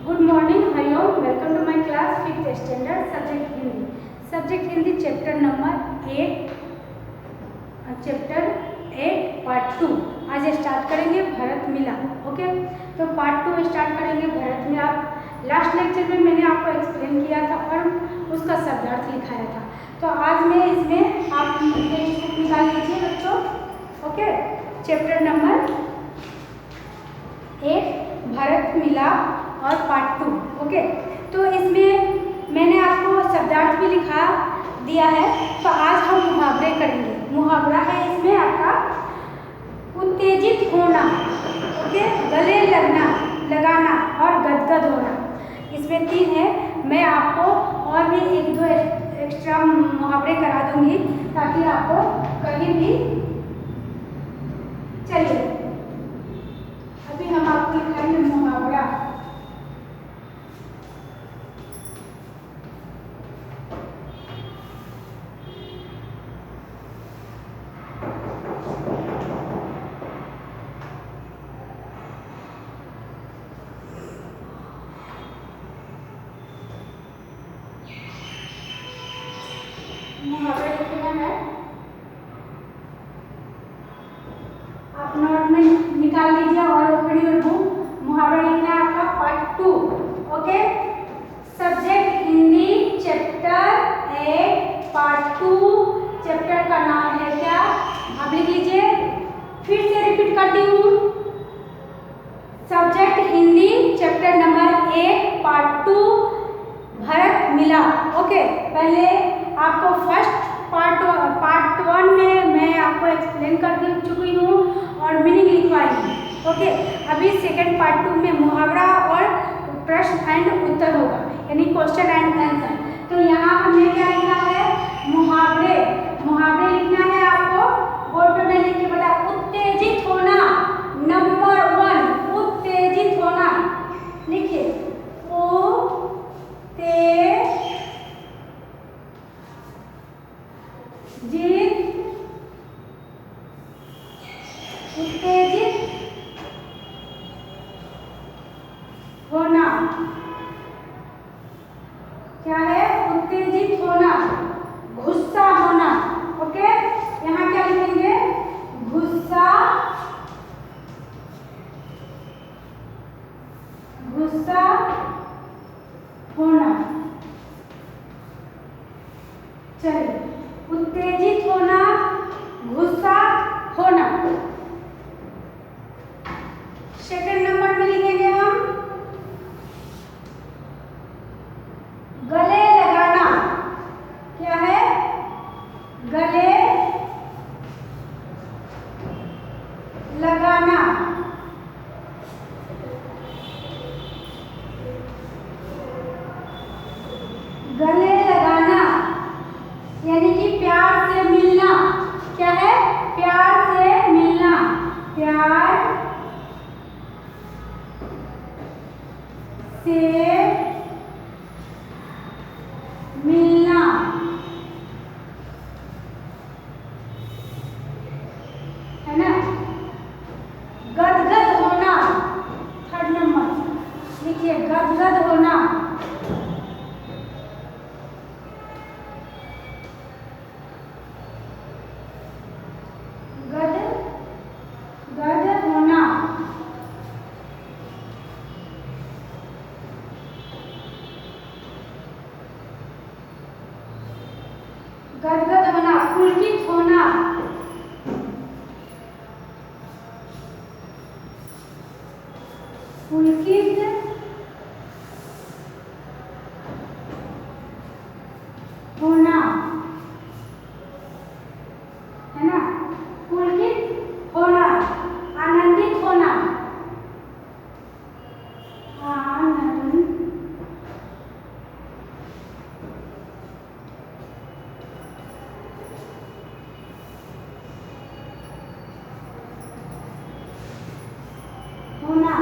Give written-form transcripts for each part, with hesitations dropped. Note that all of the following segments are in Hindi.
Good morning, Hariom. Welcome to my class 5th standard subject Hindi chapter number 8 part 2। आज स्टार्ट करेंगे भरत मिलाप। ओके, तो पार्ट 2 स्टार्ट करेंगे भरत मिलाप। लास्ट लेक्चर में मैंने आपको एक्सप्लेन किया था और उसका शब्दार्थ लिखाया था। तो आज मैं इसमें आप टेक्स्ट बुक निकाल लीजिए बच्चों। Okay, chapter number 8 Bharat Milap और पार्ट 2। ओके, तो इसमें मैंने आपको शब्दार्थ भी लिखा दिया है। तो आज हम मुहावरे करेंगे। मुहावरा है इसमें आपका उत्तेजित होना, ओके, गले लगना, लगाना और गदगद होना। इसमें 3 है। मैं आपको और भी 1-2 एक्स्ट्रा मुहावरे करा दूंगी ताकि आपको कहीं भी चलिए। अभी हम आपको लिखाएंगे मुहावरा। मुहावरा लिखना है, आप नोट में निकाल लीजिए और ओपन योर बुक। मुहावरा लिखना है आपका part 2। Okay, subject Hindi chapter 8 part 2। Chapter का नाम है क्या, आप लिख लीजिए। फिर से रिपीट करती हूँ, subject Hindi chapter number 8 part 2 Bharat Milap. Okay, पहले आपको फर्स्ट पार्ट 1 में मैं आपको एक्सप्लेन कर चुकी हूँ और मीनिंग लिखवाई हूँ। ओके, अभी सेकंड पार्ट 2 में मुहावरा और प्रश्न एंड उत्तर होगा, यानी क्वेश्चन एंड आंसर। तो यहाँ हमने क्या लिखा है, मुहावरे। मुहावरे लिखना है आपको, बोर्ड पे मैं लिख के बता। उत्तेजित होना, नंबर 1 उत्तेजित होना। लिखिए, उत्तेजित होना। क्या है, उत्तेजित होना, गुस्सा होना। ओके, यहाँ क्या लिखेंगे, गुस्सा, गुस्सा होना। चलिए, उत्तेजित होना, गुस्सा होना। सेकंड नंबर में लिखेंगे हम गले लगाना। क्या है, गले लगाना। गले लगाना यानी कि प्यार से मिलना। क्या है, प्यार से मिलना, प्यार से मिलना। है ना, गदगद होना। थर्ड नंबर लिखिए, गदगद होना। गद होना। गदगद होना, पुलकित होना। पुलकित होना, है ना, पुलकित होना। आनंदित होना, आनंद होना।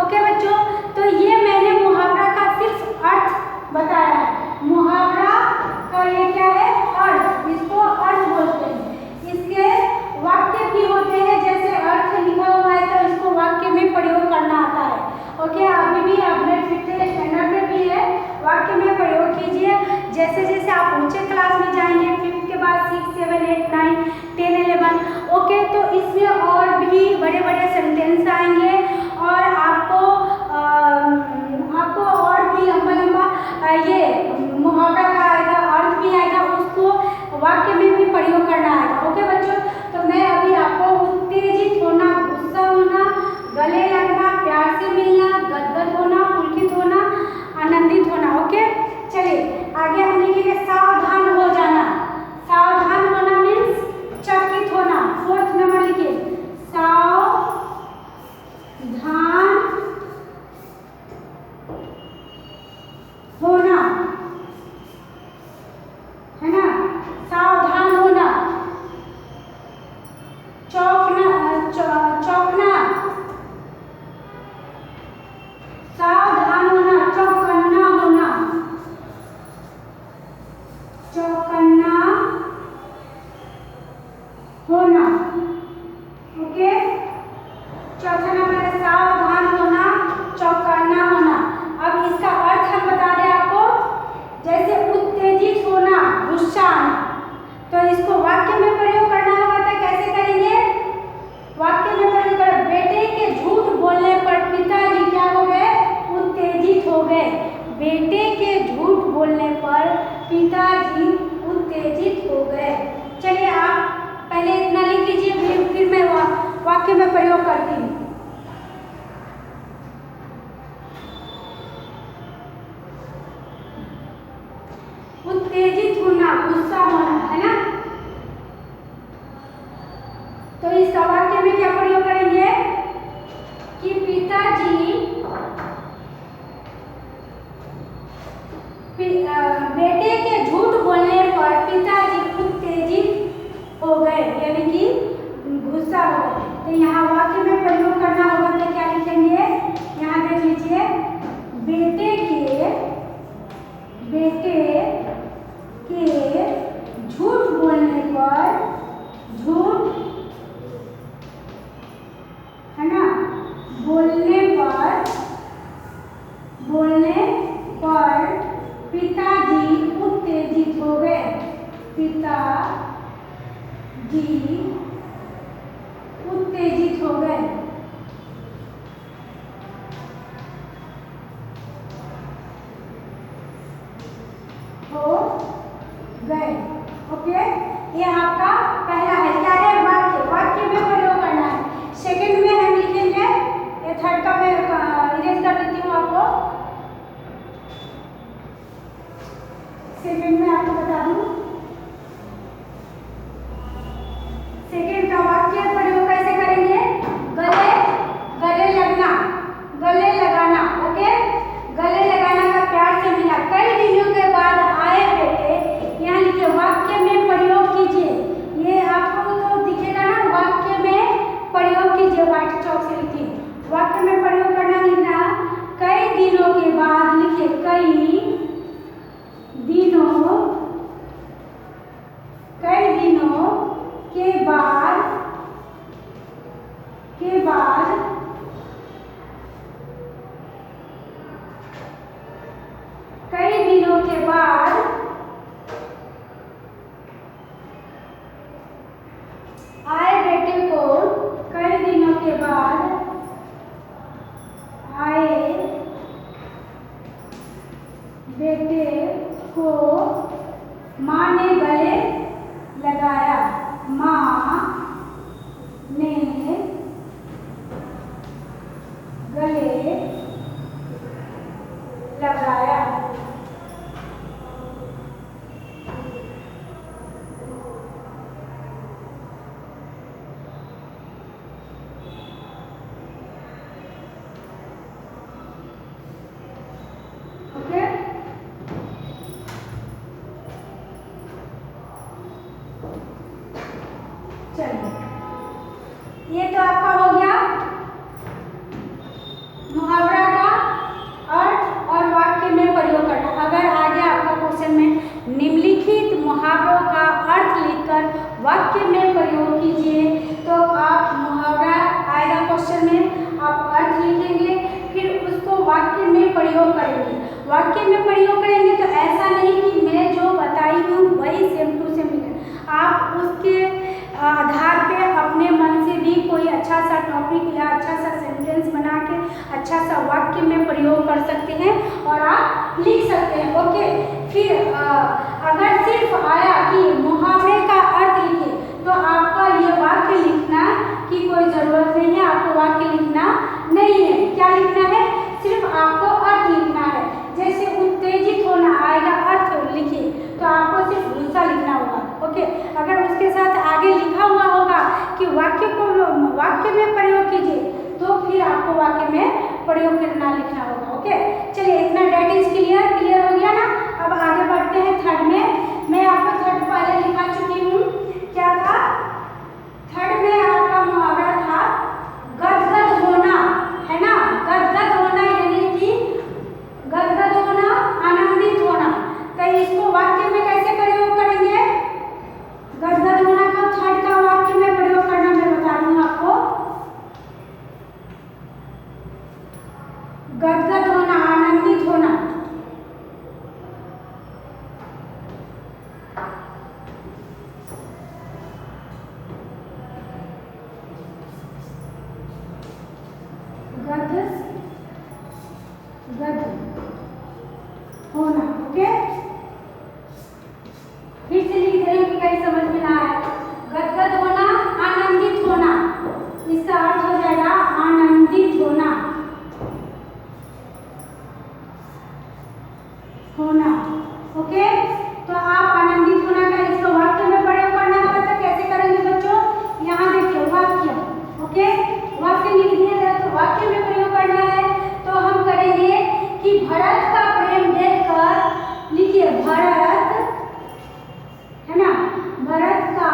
ओके बच्चों, तो ये मैंने मुहावरा का सिर्फ अर्थ बताया है। मुहावरा का ये क्या है? अर्थ, इसको अर्थ बोलते हैं। इसके वाक्य भी होते हैं, जैसे अर्थ लिखा हुआ है तो इसको वाक्य में प्रयोग करना आता है। ओके, अभी भी अपडेट 5th स्टैंडर्ड में भी है, वाक्य में प्रयोग कीजिए। जैसे जैसे आप ऊंचे क्लास में जाएंगे, 5th के बाद 6, 7, 8, 9, 10, 11, ओके, तो इसमें और भी बड़े बड़े सेंटेंस आएंगे और आपको और भी लंबा लंबा ये मुहावरा का आएगा, अर्थ भी आएगा, उसको वाक्य में भी प्रयोग करना आएगा। ओके बच्चों, तो मैं अभी आपको उत्तेजित होना, गुस्सा होना, गले लगना, प्यार से मिलना, गदगद होना, पुलकित होना, आनंदित होना। ओके, चलिए आगे हम लिखेंगे सावधान हो जाना। सावधान होना मीन्स चकित होना। 4th नंबर लिखिए, सावधान होना, है ना? सावधान होना। चौंकना, चौंकना, सावधान होना, चौकन्ना होना, चौकन्ना होना। ओके, चौथा नंबर है सावधान होना, चौकन्ना होना। अब इसका अर्थ हम बता रहे हैं आपको, जैसे उत्तेजित होना, गुस्सा आना, तो इसको वाक्य में प्रयोग करना होगा। तो कैसे करेंगे? वाक्य में प्रयोग करें। बेटे के झूठ बोलने पर पिताजी क्या हो गए? उत्तेजित हो गए। बेटे के झूठ बोलने पर पिताजी उत्तेजित हो गए। चलिए आप पहले इतना लिख लीजिए, फिर मैं वाक्य में प्रयोग करती हूँ। उत्तेजित होना, गुस्सा होना, है ना? तो इस वाक्य में क्या प्रयोग करेंगे कि पिताजी बेटे के झूठ बोलने पर पिताजी उत्तेजित हो गए, यानी कि गुस्सा हो गए। तो यहाँ वाक्य में प्रयोग करना होगा, तो क्या लिखेंगे? यहाँ देख लीजिए, बेटे के झूठ बोलने पर, झूठ, है ना, बोलने पर पिताजी उत्तेजित हो गए। पिताजी उत्तेजित हो गए। ओके, ये आपका पहला है। क्या है? वाक्य। वाक्य में प्रयोग करना है। सेकंड में हम लिखेंगे, ये 3rd का मैं इरेज कर देती हूँ आपको। सेकंड में आपको बता दूं, सेकंड का वाक्य प्रयोग कैसे करेंगे? गले लगना, गले लगाना। ओके, गले लगाना का प्यार से मिला, कई दिनों के बाद आए बेटे, यहाँ लिखिए वाक्य में प्रयोग कीजिए। ये आपको तो दिखेगा ना, वाक्य में प्रयोग कीजिए, व्हाइट चौक से लिखिए। वाक्य में प्रयोग करना, लिखना कई दिनों के बाद, लिखिए कई दिनों के बाद कई दिनों के बाद आए बेटे को, कई दिनों के बाद आए बेटे को माँ ने गले लगाया। माँ ने गले लगाया। वाक्य में प्रयोग कीजिए। तो आप मुहावरा आएगा क्वेश्चन में, आप अर्थ लिखेंगे, फिर उसको वाक्य में प्रयोग करेंगे। वाक्य में प्रयोग करेंगे तो ऐसा नहीं कि मैं जो बताई हूँ वही सेम टू सेम लिखें, आप उसके आधार पे अपने मन से भी कोई अच्छा सा टॉपिक या अच्छा सा सेंटेंस बना के अच्छा सा वाक्य में प्रयोग कर सकते हैं और आप लिख सकते हैं। ओके, फिर अगर सिर्फ आया कि मुहावरे का अर्थ लिखिए तो आपका ये वाक्य लिखना की कोई ज़रूरत नहीं है, आपको वाक्य लिखना नहीं है। क्या लिखना है? सिर्फ आपको अर्थ लिखना है। जैसे उत्तेजित होना आएगा, अर्थ लिखिए तो आपको सिर्फ गुस्सा लिखना होगा। ओके, अगर उसके साथ आगे लिखा हुआ होगा कि वाक्य को वाक्य में प्रयोग कीजिए तो फिर आपको वाक्य में प्रयोग करना लिखना होगा। ओके, चलिए इतना डेट इज क्लियर हो गया ना। अब आगे बढ़ते हैं थर्ड में। मैं आपको थर्ड पहले लिखा चुकी हूँ। क्या था? थर्ड में आपका मुहावरा था गदगद होना, है ना। गदगद होना यानी कि गदगद होना, आनंदित होना। तो इसको वाक्य में कैसे प्रयोग करेंगे? गदगद होना का थर्ड का वाक्य में प्रयोग करना मैं बता रही हूँ आपको। गदगद होना, आनंदित होना। गद होना। ओके, फिर से लिख रही हूँ कि कहीं समझ में ना आए। गदगद होना, आनंदित होना, इसका अर्थ हो जाएगा आनंदित होना। होना। ओके, तो आप आनंदित होना का इसको वाक्य में प्रयोग करना होगा। तो कैसे करेंगे बच्चों? यहाँ देखिए वाक्य। ओके, वाक्य लिख दिया जाए तो वाक्य में प्रयोग करना है। तो हम करेंगे कि भरत का प्रेम देखकर, लिखिए भरत, है ना, भरत का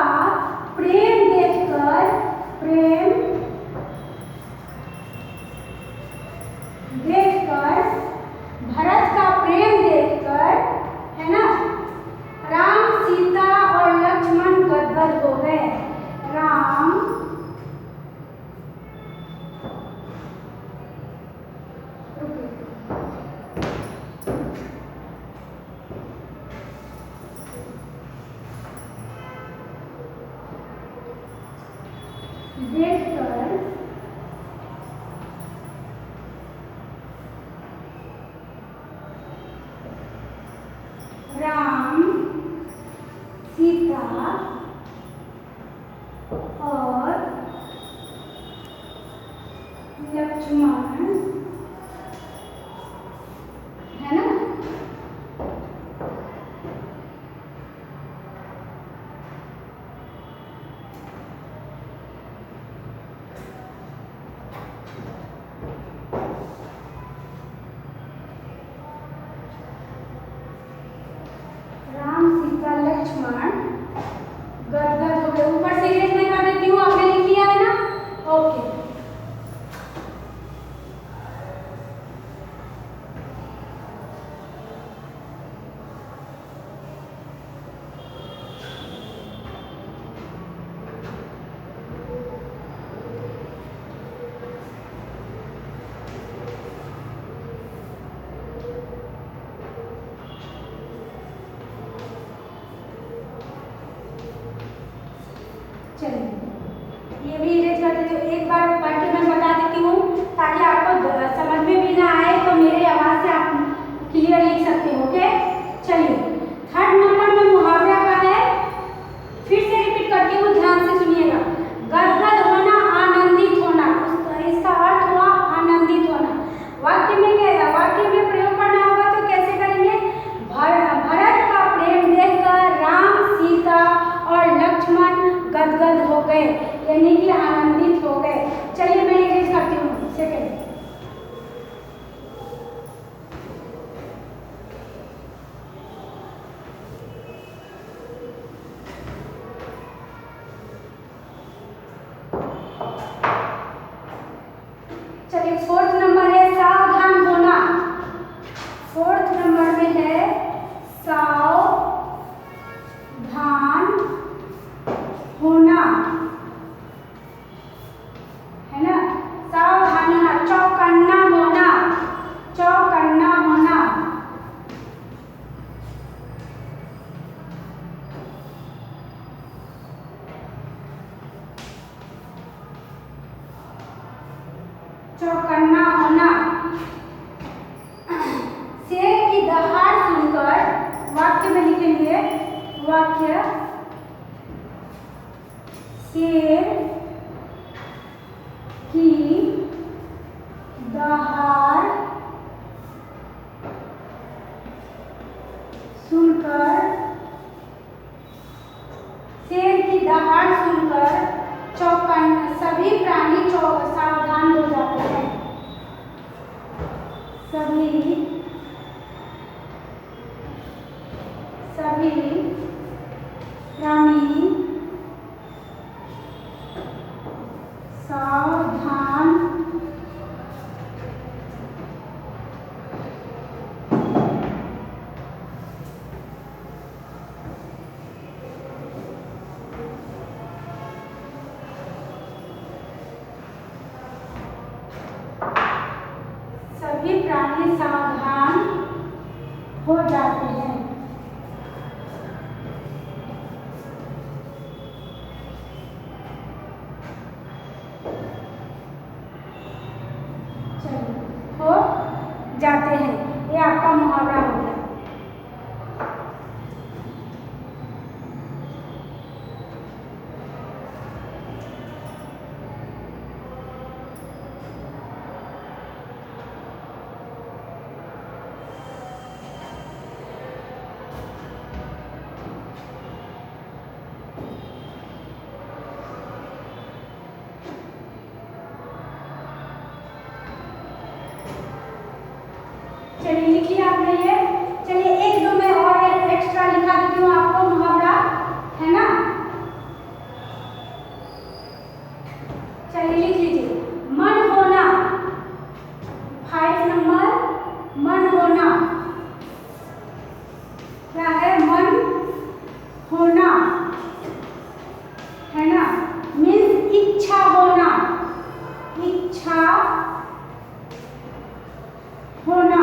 प्रेम देखकर, प्रेम देखकर, भरत का प्रेम देखकर, है ना, राम, सीता और लक्ष्मण गदगद हो गए। राम देखकर राम, सीता और लक्ष्मण, है ना, लक्ष्मण गदगद हो गए। ऊपर से इरेज में कर देती हूँ, आपने लिख लिया है ना। ओके, चलिए ये भी इरेज कर देती हूँ। एक बार पढ़ के मैं बता देती हूँ ताकि आपको समझ में भी ना आए, तो मेरे आवाज़ से आप क्लियर लिख सकते हो। ओके, चलिए थर्ड नंबर में मुहावरा का है, फिर से रिपीट करती हूँ, ध्यान से सुनिएगा। गदगद होना, आनंदित होना, इसका अर्थ हुआ आनंदित होना। वाक्य में प्रयोग करना होगा तो कैसे करेंगे? भरत का प्रेम देखकर राम, सीता और लक्ष्मण गदगद हो गए, यानी कि आनंदित हो गए। चलिए मैं इरेज करती हूँ। सेकेंड, चलिए फोर्थ नंबर है सावधान होना। फोर्थ नंबर में है सावधान वाक्य शेर की दहाड़ सुनकर, शेर की दहाड़ सुनकर सभी प्राणी सावधान हो जाते हैं। सभी प्राणी सावधान हो जाते हैं। चलिए, हो जाते हैं, ये आपका मुहावरा हो गया। चलिए लिखिए आपने ये। चलिए एक दो मैं और एक्स्ट्रा लिखा देती हूँ आपको मुहावरा, है ना। चलिए लिख लीजिए। मन होना, 5 नंबर, मन होना क्या है? मन होना, है ना, मीन्स इच्छा होना, इच्छा होना।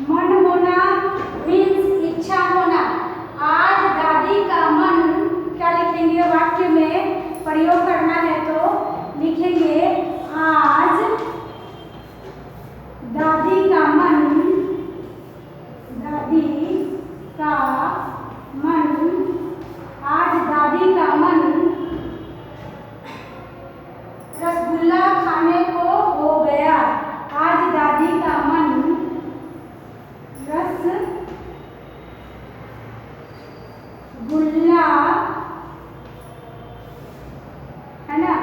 मन होना मीन्स इच्छा होना। आज दादी का मन, क्या लिखेंगे वाक्य में प्रयोग करना है तो लिखेंगे आज दादी का मन, दादी का मन, आज दादी का मन रसगुल्ला खाने को हो गया। आज दादी का मन रसगुल्ला, है ना,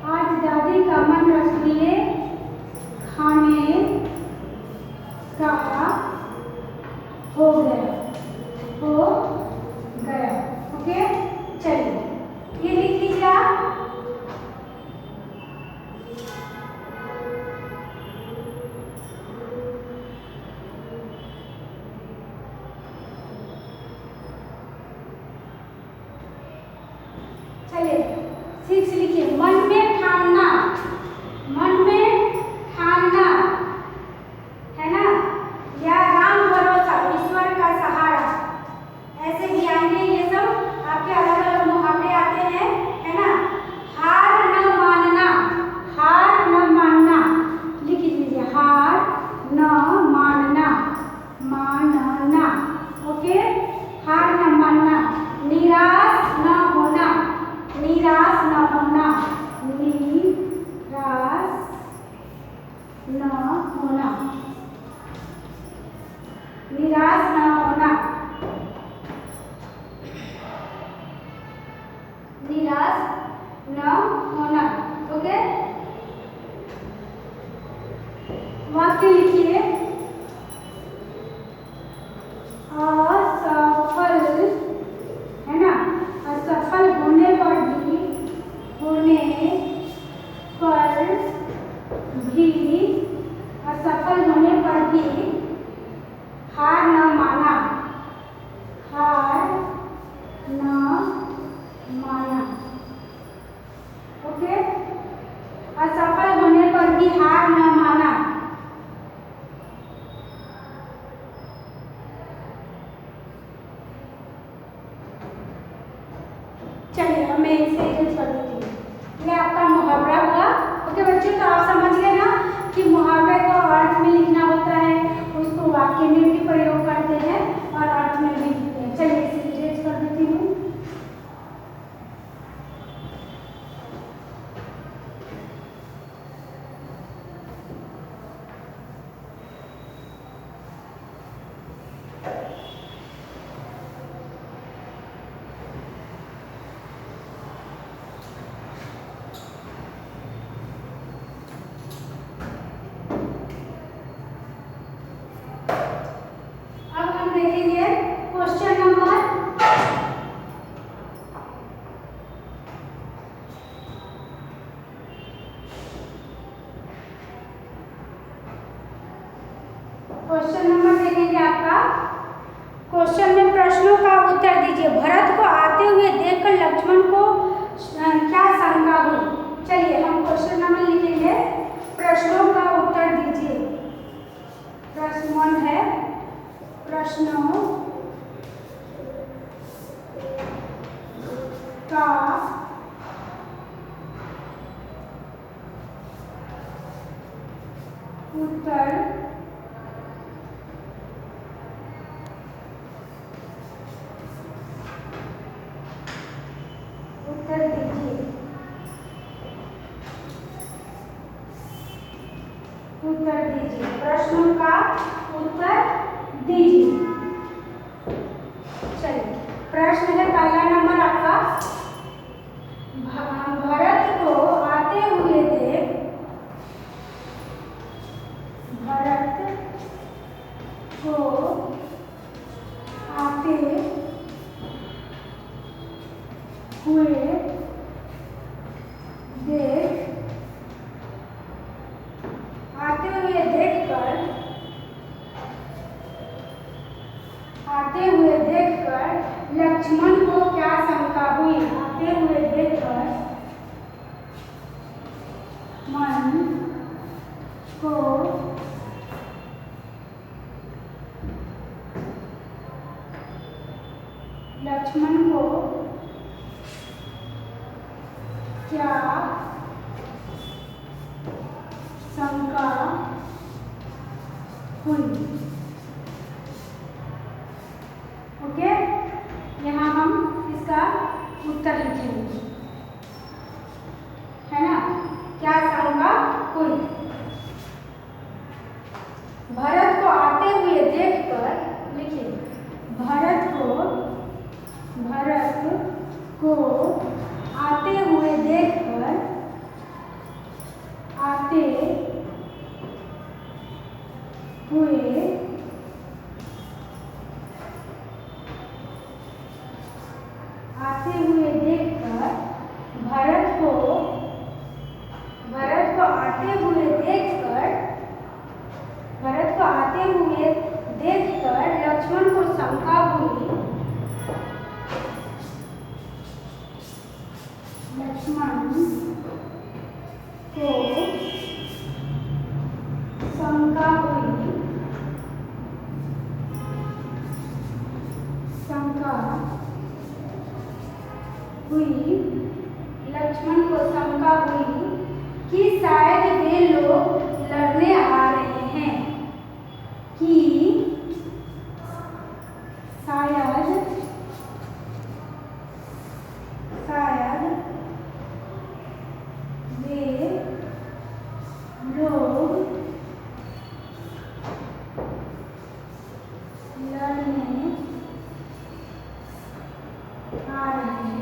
आज दादी का मन रसगुल्ले खाने का हो गया, हो गया। ओके, चलिए ये लिख लीजिए आप। चलिए 6 लिखिए। मन में ठानना, मन में ठानना, है ना, या राम भरोसा, ईश्वर का सहारा, ऐसे भी आएंगे। ये सब आपके अलग अलग मुहावरे आते हैं, है ना। हार न मानना, हार न मानना, लिख लीजिए। हार न मानना, मानना, ओके, हार न मानना। निराश न होना, निराश न होना, निराश न होना, निराश न होना, निराश न होना। ओके, वाक्य लिखिए। असफल, है ना, असफल होने पर भी, होने पर भी, असफल होने पर भी हार न माना, हार न माना। ओके, असफल होने पर भी हार न माना। चलिए अब मैं इसे इरेज कर देती हूँ। ये आपका मुहावरा मुहावरा हुआ। ओके बच्चों, तो आप समझ गए ना कि मुहावरे को अर्थ में लिखना होता है, उसको वाक्य में भी प्रयोग करते हैं और अर्थ में भी लिखते हैं। चलिए इसे इरेज कर देती हूँ। क्वेश्चन नंबर देखेंगे आपका। क्वेश्चन में प्रश्नों का उत्तर दीजिए। भरत को आते हुए देखकर लक्ष्मण को क्या शंका हुई। चलिए हम क्वेश्चन नंबर लिखेंगे, प्रश्नों का उत्तर दीजिए। प्रश्न 1 है, प्रश्नों का उत्तर उत्तर दीजिए। प्रश्नों का उत्तर दीजिए। चलिए प्रश्न है पहला नंबर आपका, भरत को आते हुए देख, भरत को आते हुए देख, आते हुए देखकर लक्ष्मण को क्या शंका हुई। आते हुए देखकर मन को लक्ष्मण को क्या शंका हुई। ओके, यहाँ हम इसका उत्तर लिखेंगे, है ना। क्या शंका हुई। भरत को आते हुए देखकर लिखिए, भरत को आते हुए देखकर, आते हुए देखकर भरत को आते हुए देखकर लक्ष्मण को शंका हुई। लक्ष्मण को शंका हुई, लक्ष्मण को शंका हुई कि शायद वे लोग लड़ने आ रहे हैं, कि शायद वे लोग लड़ने आ रहे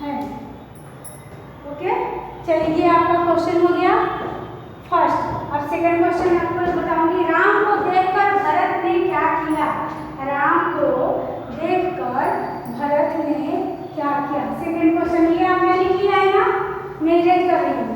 हैं। ओके, चलिए आपका क्वेश्चन हो गया फर्स्ट। अब सेकंड क्वेश्चन आपको बताऊंगी। राम को देखकर भरत ने क्या किया। राम को देखकर भरत ने क्या किया। सेकंड क्वेश्चन ये आपने लिख लिया है ना, मैं इरेज कर रही हूँ।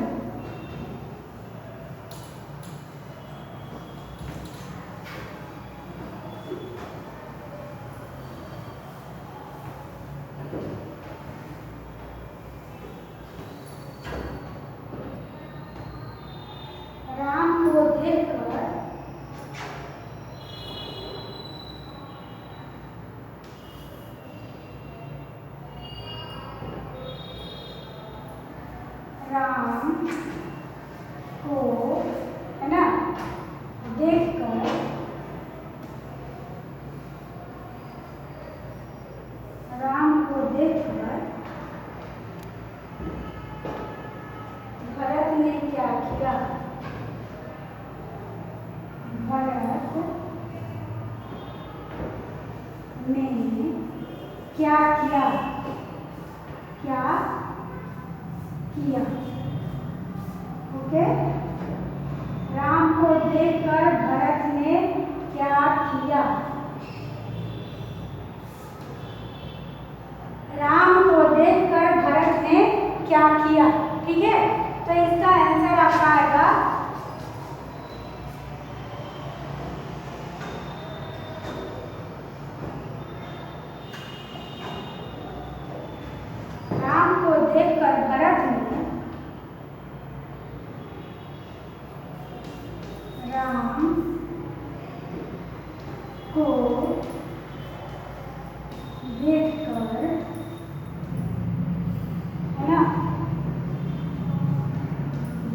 किया? भरत ने क्या किया? क्या किया? ओके, राम को देखकर भरत ने क्या किया? राम को देखकर भरत ने क्या किया? ठीक है, तो इसका आंसर आपका आएगा राम को देखकर भरत ने राम को देखकर, है ना,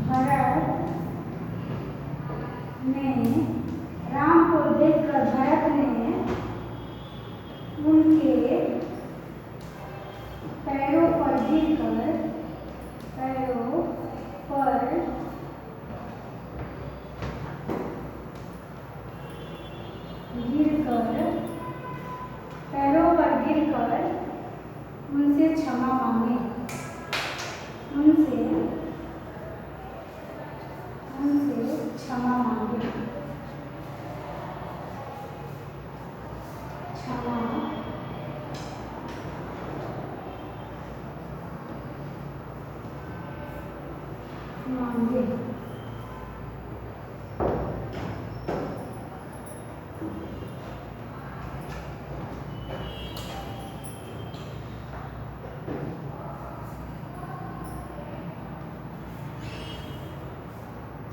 भरत ने राम को देखकर भरत ने उनके पैरों पर गिरकर पैरों पर गिरकर उनसे क्षमा मांगे, उनसे क्षमा मांगे, क्षमा मांगे।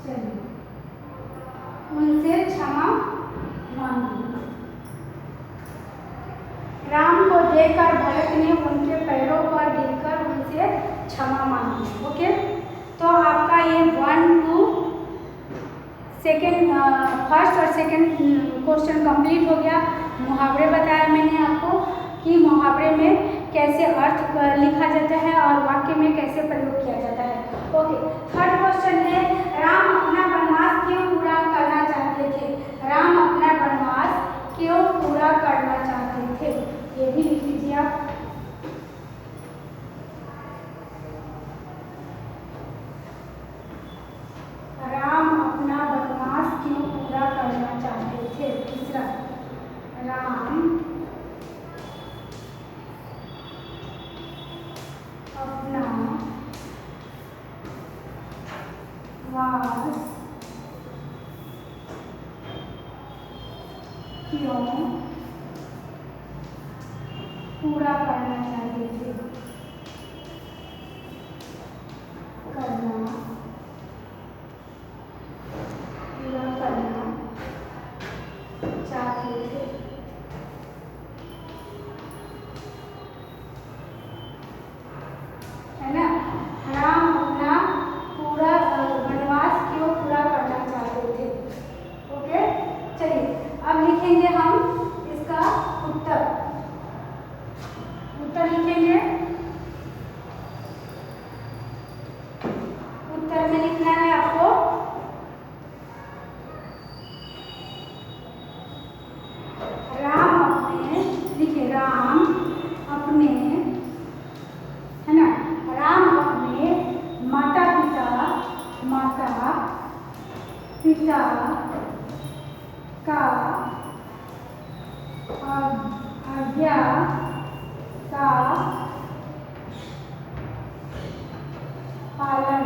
चलिए, उनसे क्षमा मांगी। राम को देखकर भरत ने उनके पैरों पर गिरकर उनसे क्षमा मांगी। ओके, तो आपका ये 1 to सेकेंड फर्स्ट और सेकेंड क्वेश्चन कंप्लीट हो गया। मुहावरे बताया मैंने आपको कि मुहावरे में कैसे अर्थ लिखा जाता है और वाक्य में कैसे प्रयोग किया जाता है। ओके, थर्ड क्वेश्चन है, राम अपना वनवास क्यों पूरा करना चाहते थे? राम अपना वनवास क्यों पूरा करना चाहते थे? ये भी लिख लीजिए आप। राम अपना वनवास क्यों पूरा करना चाहते थे? तीसरा, राम अपना वास क्यों पूरा करना चाहते थे? पूरा करना चाहते थे। है ना, राम अपना पूरा वनवास क्यों पूरा करना चाहते थे? ओके, चलिए अब लिखेंगे हम इसका उत्तर। उत्तर लिखेंगे, उत्तर में लिखना है आपको राम अपने, लिखिए राम अपने, है ना, राम अपने माता पिता का आज्ञा का पालन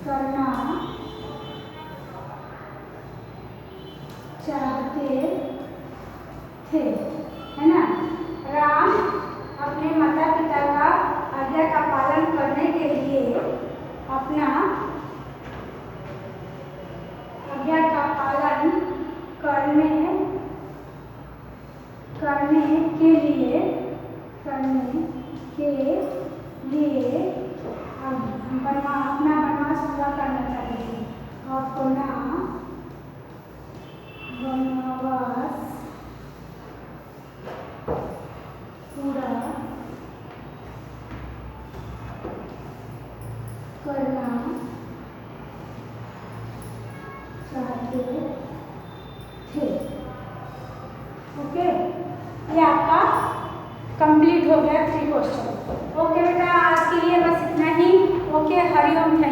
करना चाहते थे। है ना, राम अपने माता पिता का आज्ञा का पालन करने के लिए अपना आज्ञा का पालन करने के लिए अपना वनवास पूरा करना चाहते थे। अपना वनवास पूरा हो गया 3 क्वेश्चन। ओके बेटा, आज के लिए बस इतना ही। ओके, हरिओम। थैंक